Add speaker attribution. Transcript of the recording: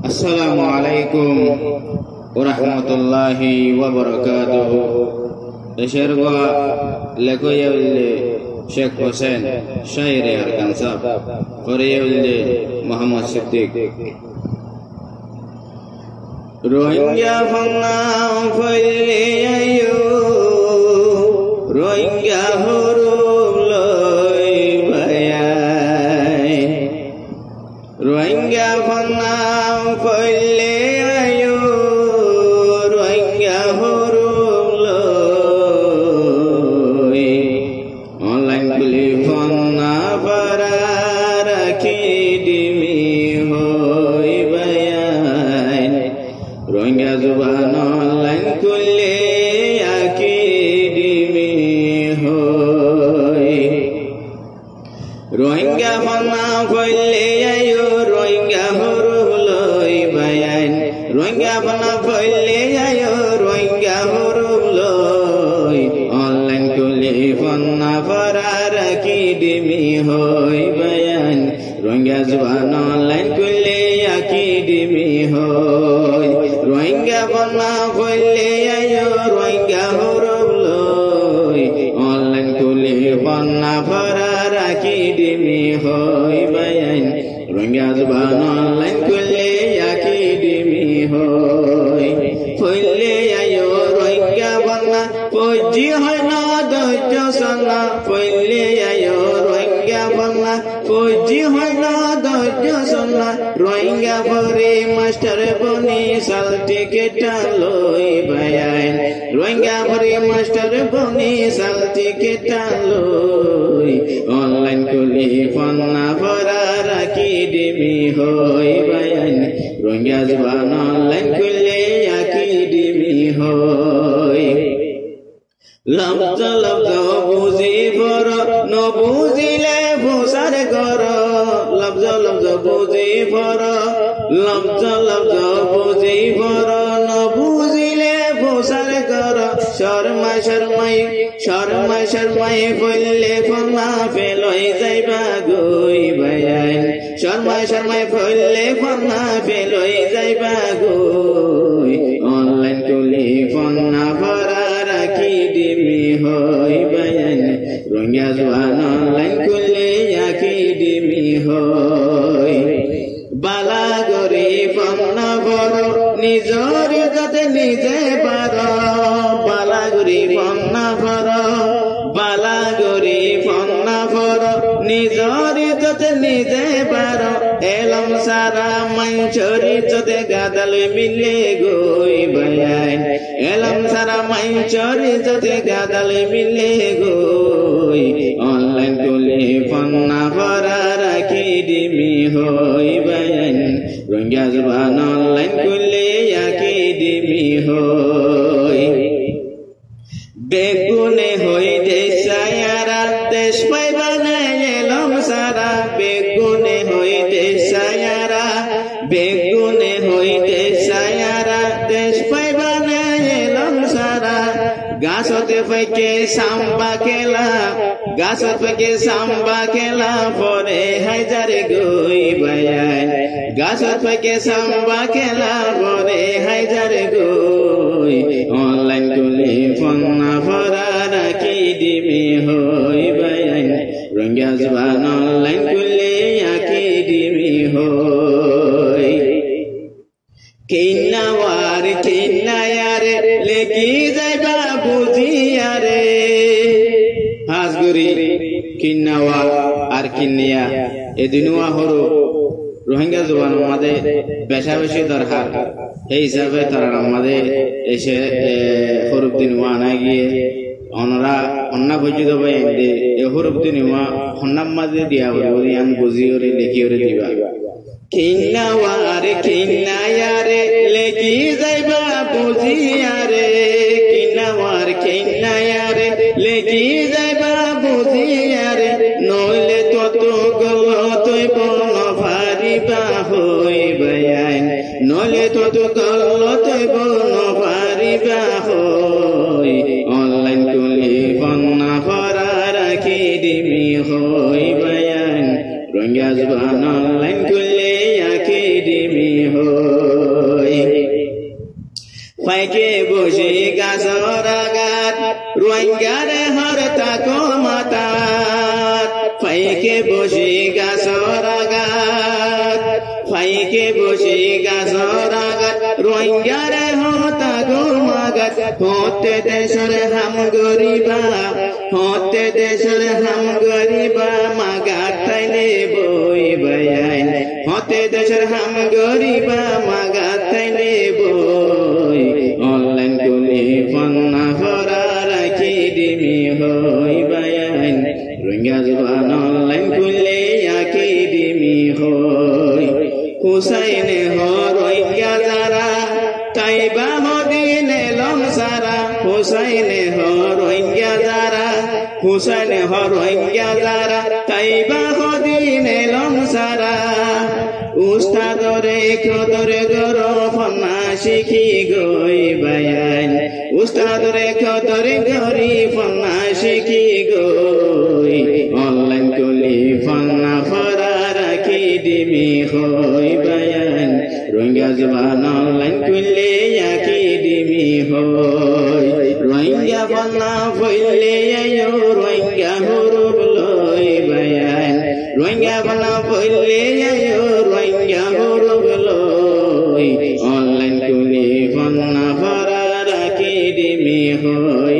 Speaker 1: আসসালামু আলাইকুম ওয়া রাহমাতুল্লাহি ওয়া বারাকাতুহু। দেশের গোয়া লেখইয়াউল্লে শেখ হোসেন শায়রে আরকান সাহেব করিয়াউল্লে মোহাম্মদ সিদ্দিক। রোহিঙ্গা ফন্না ফইলে আয়ো রোহিঙ্গা হরুম লই ভায়াই রোহিঙ্গা ফন্না ফইলে আয়ো রোহিঙ্গা হরুম লই অনলাইন খুলি ফন্না পারা রাখি ডিমি হই ভায়াই রোহিঙ্গা জুবান অনলাইন খুলে আকি ডিমি হই রোহিঙ্গা ফন্না ফইলে আয়ো রোহিঙ্গা হরুম লই বায়ান রোহিঙ্গা ফন্না ফইলে আয়ো রোহিঙ্গা হরুম লই অনলাইন খুলে ফন্না পারা রাখি ডিমি হই বায়ান রোহিঙ্গা জুবান অনলাইন খুলে আকি ডিমি হই রোহিঙ্গা ফন্না ফইলে আয়ো রোহিঙ্গা হরুম লই অনলাইন খুলে ফন্না পারা রাখি ডিমি হই বায়ান রোহিঙ্গা জুবান অনলাইন খুলে আকি ডিমি হই ফইলে আয়ো রোহিঙ্গা ফন্না ফৌজি হয় না ধৈর্য সন্না ফইলে আয়ো রোহিঙ্গা ফন্না ফৌজি হয় না ধৈর্য সন্না রোহিঙ্গা ভরে মাস্টার বনি সাল টিকেট লই বায়ান রোহিঙ্গা ভরে মাস্টার বনি সাল টিকেট লই অনলাইন খুলি ফন্না ভরা রাখি ডিমি হই বায়ান রোহিঙ্গা জুবান অনলাইন খুলে আকি ডিমি হই লব্জ লব্জ বুঝি ভর ন বুঝিলে ভূষার কর লব্জ লব্জ বুঝি ভর লব্জ লব্জ বুঝি ভর ন বুঝিলে ভূষার কর শর্মাই শর্মাই শর্মাই শর্মাই ফইলে ফন্না ফেলই যাইবা গই বায়ান শর্মাই শর্মাই ফইলে ফন্না ফেলই যাইবা গই অনলাইন খুলি ফন্না ভরা রাখি ডিমি হই বায়ান রোহিঙ্গা জুবান অনলাইন খুলে আকি ডিমি হই বালা গরি ফন্না ভর নিজর যাতে নিজে পার বালা গরি ফন্না ভর বালা গরি ফন্না ভর নিজর যাতে নিজে পার এলম সারা মাঞ্চরি যাতে গাদালে মিলে গই বায়ান এলম সারা মাঞ্চরি যাতে গাদালে মিলে গই অনলাইন খুলে ফন্না ভরা রাখি ডিমি হই বায়ান রোহিঙ্গা জুবান অনলাইন খুলে আকি ডিমি হই বেগুনে হই দেশায়ারা দেশ পাইবা না এলম সারা বেগুনে হই দেশায়ারা বেগুনে হই দেশায়ারা দেশ পাইবা না এলম সারা গাছতে ফাইকে সাম্বা খেলা গাছত ফাইকে সাম্বা খেলা পরে হাজারে গই বায়ান গাছত ফাইকে সাম্বা খেলা পরে হাজারে গই অনলাইন খুলে ফন্না ভরা রাখি ডিমি হই বায়ান রোহিঙ্গা জুবান অনলাইন খুলে আকি ডিমি হই কিন্নাওয়ার কিন্নায়ারে লেকি যাইবা বুঝিয়ারে হাজগুরি কিন্নাওয়া আর কিন্নিয়া এ দুনুয়া হরু রোহিঙ্গা জুবান আমাদের বেশা বেশি দরকার এই হিসাবে তারা আমাদের এসে হরুপ দিনুয়া না গিয়ে অনরা অন্না বুঝিত ভাই এ হরুপ দিনুয়া হন্নাম মাঝে দিয়া বলি আমি বুঝি ওরে লেখি ওরে দিবা কিন্নাওয়ার কিন্নায়ারে লেকি যাইবা বুঝিয়ারে কিন্নাওয়ার কিন্নায়ারে লেকি যাইবা বুঝিয়ারে নইলে তত গলতই বন ভারিবা হই বায়ান নইলে তত গলতই বন ভারিবা হই অনলাইন খুলি ফন্না ভরা রাখি ডিমি হই বায়ান রোহিঙ্গা জুবান অনলাইন খুলে আকি ডিমি হই ফাইকে বসে গাছর আগাত রোহিঙ্গারে হতা গুমাগাত হতে দেশের হাম গরিবা হতে দেশের হাম গরিবা মাগাত তাইলে বই বায়াই হতে দেশের হাম গরিবা মাগাত তাইলে বই অনলাইন কুলি ফন্না ফরা রাখি দিমি হই বায়াই রোহিঙ্গা জবান অনলাইন কুলি আকি দিমি হই হুসাইন হো রোহিঙ্গা যারা তাইবা মদিনে লম সারা হুসাইন হো রোহিঙ্গা যারা হুসাইন হো রোহিঙ্গা যারা তাইবা মদিনে লম সারা উস্তাদরে খদরে গরো ফন্না শিখি গই বায়ান উস্তাদরে খদরে গরি ফন্না শিখি গই অনলাইন কুলি ফন্না ফরা রাখি দিমি হই বায়ান রোহিঙ্গা জবান অনলাইন কুলি আকি দিমি হই রোহিঙ্গা ফন্না ফইলে আয়ো রোহিঙ্গা হুরুব লই বায়ান রোহিঙ্গা ফন্না ফইলে আয়ো রোহিঙ্গা হুরুব লই অনলাইন কুলি ফন্না ফরা রাখি দিমি হই